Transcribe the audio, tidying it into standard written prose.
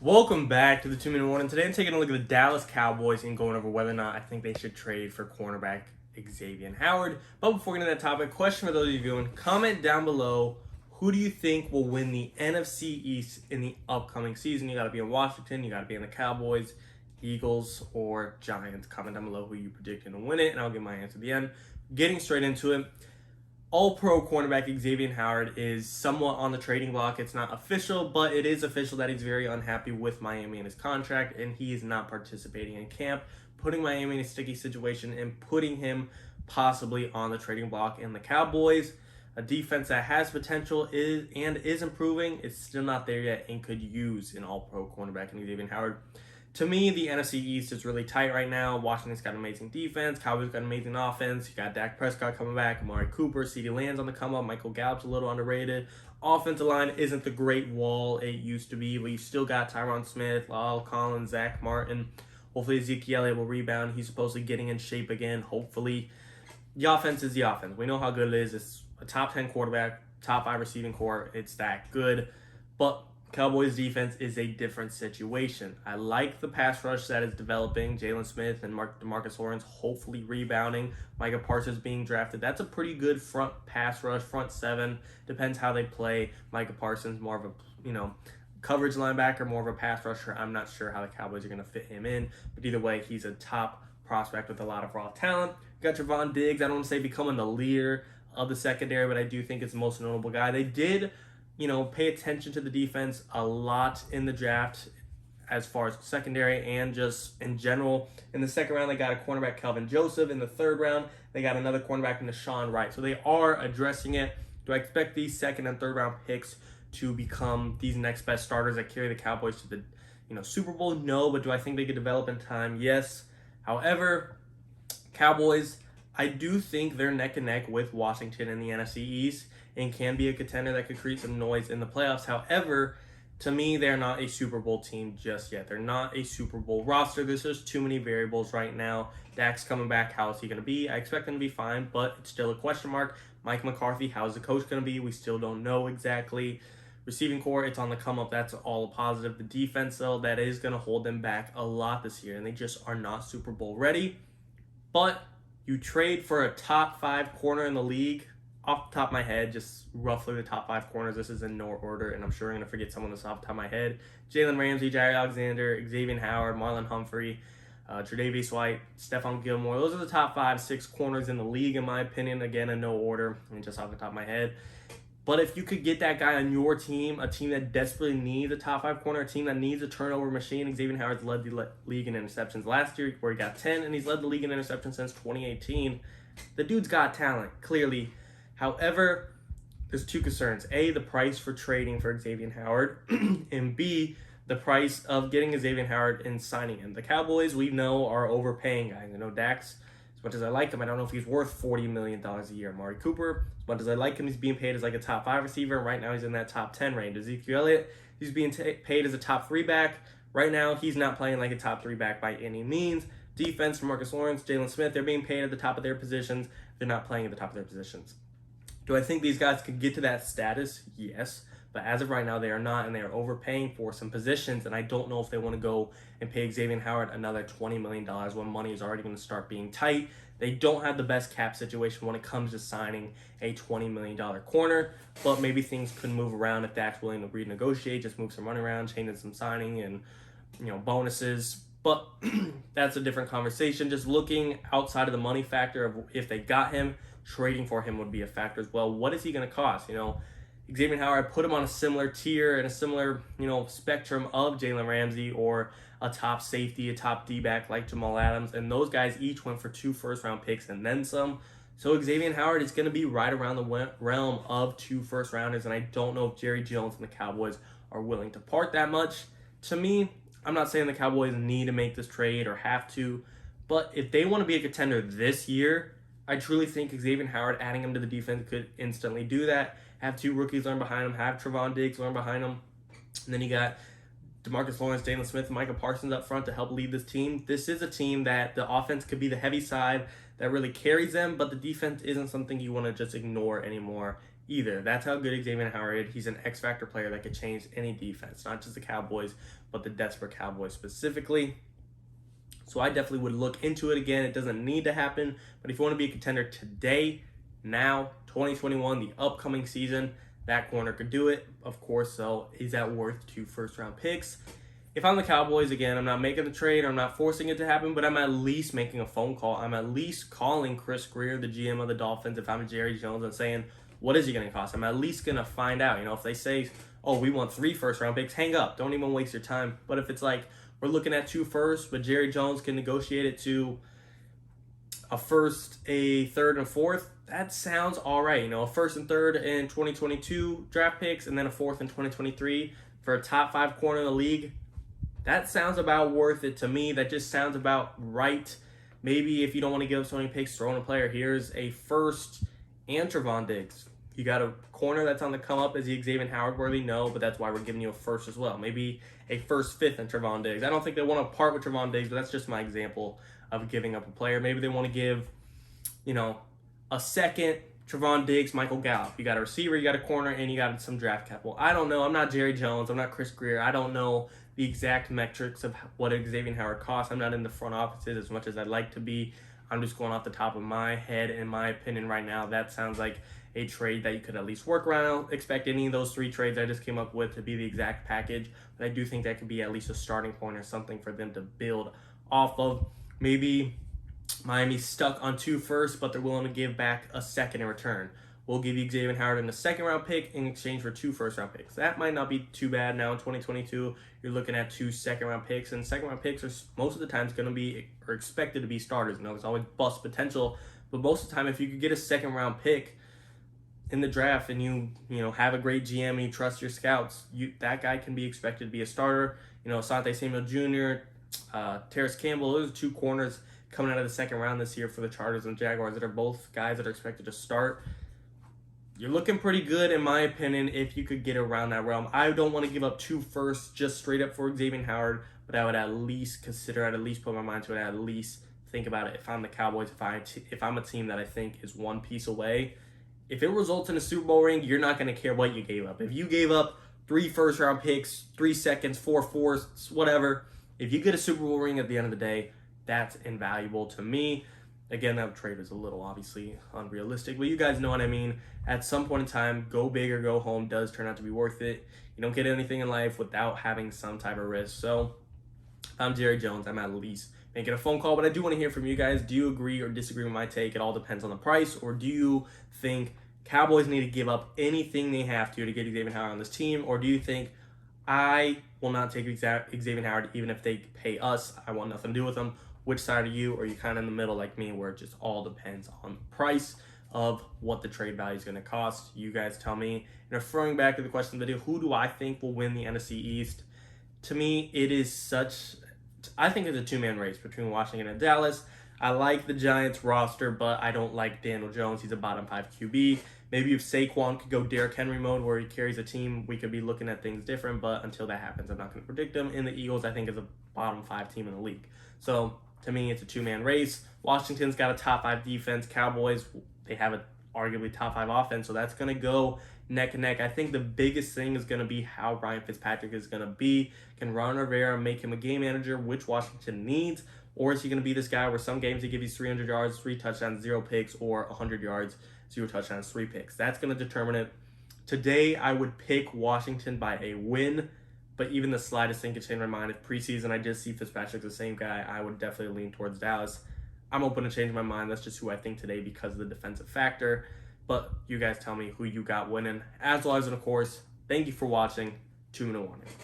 Welcome back to the 2-Minute Warning. Today I'm taking a look at the Dallas Cowboys and going over whether or not I think they should trade for cornerback Xavien Howard. But before we get into that topic, question for those of you viewing, comment down below, who do you think will win the NFC East in the upcoming season? You got to be in Washington, you got to be in the Cowboys, Eagles, or Giants. Comment down below who you predict to win it, and I'll give my answer at the end. Getting straight into it. All-pro cornerback Xavien Howard is somewhat on the trading block. It's not official, but it is official that he's very unhappy with Miami and his contract, and he is not participating in camp, putting Miami in a sticky situation and putting him possibly on the trading block. And the Cowboys, a defense that has potential is improving, it's still not there yet and could use an all-pro cornerback in Xavien Howard. To me, the NFC East is really tight right now. Washington's got an amazing defense. Cowboys got an amazing offense. You got Dak Prescott coming back. Amari Cooper. Ceedee Land's on the come up. Michael Gallup's a little underrated. Offensive line isn't the great wall it used to be, but you still got Tyron Smith, Lyle Collins, Zach Martin. Hopefully Ezekiel will rebound. He's supposedly getting in shape again, hopefully. The offense is the offense. We know how good it is. It's a top 10 quarterback, top 5 receiving core. It's that good. But Cowboys defense is a different situation. I like the pass rush that is developing. Jalen Smith and DeMarcus Lawrence hopefully rebounding. Micah Parsons being drafted. That's a pretty good front pass rush, front seven. Depends how they play. Micah Parsons more of a, coverage linebacker, more of a pass rusher. I'm not sure how the Cowboys are going to fit him in. But either way, he's a top prospect with a lot of raw talent. You got Trevon Diggs. I don't want to say becoming the leader of the secondary, but I do think it's the most notable guy. They did pay attention to the defense a lot in the draft as far as secondary and just in general. In the second round, they got a cornerback, Kelvin Joseph. In the third round, they got another cornerback, Deshaun Wright. So they are addressing it. Do I expect these second and third round picks to become these next best starters that carry the Cowboys to the Super Bowl? No, but do I think they could develop in time? Yes. However, Cowboys, I do think they're neck and neck with Washington in the NFC East and can be a contender that could create some noise in the playoffs. However, to me, they're not a Super Bowl team just yet. They're not a Super Bowl roster. There's just too many variables right now. Dak's coming back. How is he going to be? I expect him to be fine, but it's still a question mark. Mike McCarthy, how is the coach going to be? We still don't know exactly. Receiving core, it's on the come up. That's all a positive. The defense, though, that is going to hold them back a lot this year, and they just are not Super Bowl ready. But you trade for a top 5 corner in the league. Off the top of my head, just roughly the top 5 corners. This is in no order, and I'm sure I'm going to forget someone that's off the top of my head. Jalen Ramsey, Jair Alexander, Xavien Howard, Marlon Humphrey, Tre'Davious White, Stephon Gilmore. Those are the top 5-6 corners in the league, in my opinion. Again, in no order, just off the top of my head. But if you could get that guy on your team, a team that desperately needs a top 5 corner, a team that needs a turnover machine, Xavien Howard's led the league in interceptions last year, where he got 10, and he's led the league in interceptions since 2018. The dude's got talent, clearly. However, there's 2 concerns. A, the price for trading for Xavien Howard, and B, the price of getting Xavien Howard and signing him. The Cowboys, we know, are overpaying guys. Dak's, as much as I like him, I don't know if he's worth $40 million a year. Amari Cooper, as much as I like him, he's being paid as like a top 5 receiver. Right now, he's in that top 10 range. Ezekiel Elliott, he's being paid as a top 3 back. Right now, he's not playing like a top 3 back by any means. Defense, DeMarcus Lawrence, Jalen Smith, they're being paid at the top of their positions. They're not playing at the top of their positions. Do I think these guys could get to that status? Yes. But as of right now, they are not, and they are overpaying for some positions, and I don't know if they want to go and pay Xavien Howard another $20 million when money is already going to start being tight. They don't have the best cap situation when it comes to signing a $20 million corner, but maybe things could move around if Dak's willing to renegotiate, just move some money around, changing some signing and bonuses. But that's a different conversation. Just looking outside of the money factor of if they got him, trading for him would be a factor as well. What is he going to cost? Xavien Howard, put him on a similar tier and a similar, spectrum of Jalen Ramsey or a top safety, a top D-back like Jamal Adams. And those guys each went for 2 first-round picks and then some. So Xavien Howard is going to be right around the realm of 2 first-rounders. And I don't know if Jerry Jones and the Cowboys are willing to part that much. To me, I'm not saying the Cowboys need to make this trade or have to. But if they want to be a contender this year, I truly think Xavien Howard, adding him to the defense, could instantly do that. Have 2 rookies learn behind him. Have Trevon Diggs learn behind him. And then you got DeMarcus Lawrence, Jalen Smith, and Micah Parsons up front to help lead this team. This is a team that the offense could be the heavy side that really carries them, but the defense isn't something you want to just ignore anymore either. That's how good Xavien Howard is. He's an X-factor player that could change any defense, not just the Cowboys, but the desperate Cowboys specifically. So I definitely would look into it again. It doesn't need to happen, but if you want to be a contender today, now, 2021, the upcoming season, that corner could do it, of course. So is that worth 2 first-round picks? If I'm the Cowboys, again, I'm not making the trade, I'm not forcing it to happen, but I'm at least making a phone call. I'm at least calling Chris Greer, the GM of the Dolphins, if I'm Jerry Jones, and saying, what is he going to cost? I'm at least going to find out. If they say, oh, we want 3 first-round picks, hang up. Don't even waste your time. But if it's like, we're looking at 2 firsts, but Jerry Jones can negotiate it to a first, a third, and a fourth, that sounds all right. A first and third in 2022 draft picks, and then a fourth in 2023 for a top 5 corner in the league. That sounds about worth it to me. That just sounds about right. Maybe if you don't want to give up so many picks, throw in a player. Here's a first and Trevon Diggs. You got a corner that's on the come up. Is he Xavien Howard worthy? No, but that's why we're giving you a first as well. Maybe a first, fifth, and Trevon Diggs. I don't think they want to part with Trevon Diggs, but that's just my example of giving up a player. Maybe they want to give, a second, Trevon Diggs, Michael Gallup. You got a receiver, you got a corner, and you got some draft capital. I don't know. I'm not Jerry Jones. I'm not Chris Greer. I don't know the exact metrics of what Xavien Howard costs. I'm not in the front offices as much as I'd like to be. I'm just going off the top of my head. In my opinion right now, that sounds like a trade that you could at least work around. I don't expect any of those 3 trades I just came up with to be the exact package, but I do think that could be at least a starting point or something for them to build off of. Maybe Miami's stuck on 2 firsts, but they're willing to give back a second in return. We'll give you Xavien Howard in a second-round pick in exchange for 2 first-round picks. That might not be too bad now in 2022. You're looking at 2 second-round picks, and second-round picks are most of the time going to be or expected to be starters. There's always bust potential, but most of the time, if you could get a second-round pick in the draft and you have a great GM and you trust your scouts, that guy can be expected to be a starter. Asante Samuel Jr., Terrace Campbell, those are 2 corners coming out of the second round this year for the Chargers and Jaguars that are both guys that are expected to start. You're looking pretty good, in my opinion, if you could get around that realm. I don't want to give up 2 firsts just straight up for Xavien Howard, but I would at least consider, I'd at least put my mind to it, at least think about it. If I'm the Cowboys, if I'm a team that I think is 1 piece away, if it results in a Super Bowl ring, you're not going to care what you gave up. If you gave up 3 first-round picks, 3 seconds, 4 fourths, whatever, if you get a Super Bowl ring at the end of the day, that's invaluable to me. Again, that trade is a little obviously unrealistic, but you guys know what I mean. At some point in time, go big or go home does turn out to be worth it. You don't get anything in life without having some type of risk. So if I'm Jerry Jones, I'm at least making a phone call, but I do want to hear from you guys. Do you agree or disagree with my take? It all depends on the price, or do you think Cowboys need to give up anything they have to get Xavien Howard on this team, or do you think I will not take Xavien Howard even if they pay us? I want nothing to do with them. Which side are you? Or are you kind of in the middle like me where it just all depends on the price of what the trade value is going to cost? You guys tell me. And referring back to the question of the video, who do I think will win the NFC East? To me, I think it's a 2-man race between Washington and Dallas. I like the Giants roster, but I don't like Daniel Jones. He's a bottom 5 QB. Maybe if Saquon could go Derrick Henry mode where he carries a team, we could be looking at things different. But until that happens, I'm not going to predict them. And the Eagles, I think, is a bottom 5 team in the league. So to me, it's a 2-man race. Washington's got a top 5 defense. Cowboys, they have a arguably top 5 offense. So that's going to go neck and neck. I think the biggest thing is going to be how Ryan Fitzpatrick is going to be. Can Ron Rivera make him a game manager, which Washington needs? Or is he going to be this guy where some games he gives you 300 yards, 3 touchdowns, 0 picks, or 100 yards, 0 touchdowns, 3 picks? That's going to determine it. Today, I would pick Washington by a win, but even the slightest thing could change my mind. If preseason I just see Fitzpatrick the same guy, I would definitely lean towards Dallas. I'm open to change my mind. That's just who I think today because of the defensive factor. But you guys tell me who you got winning. As always, and of course, thank you for watching. 2-minute warning.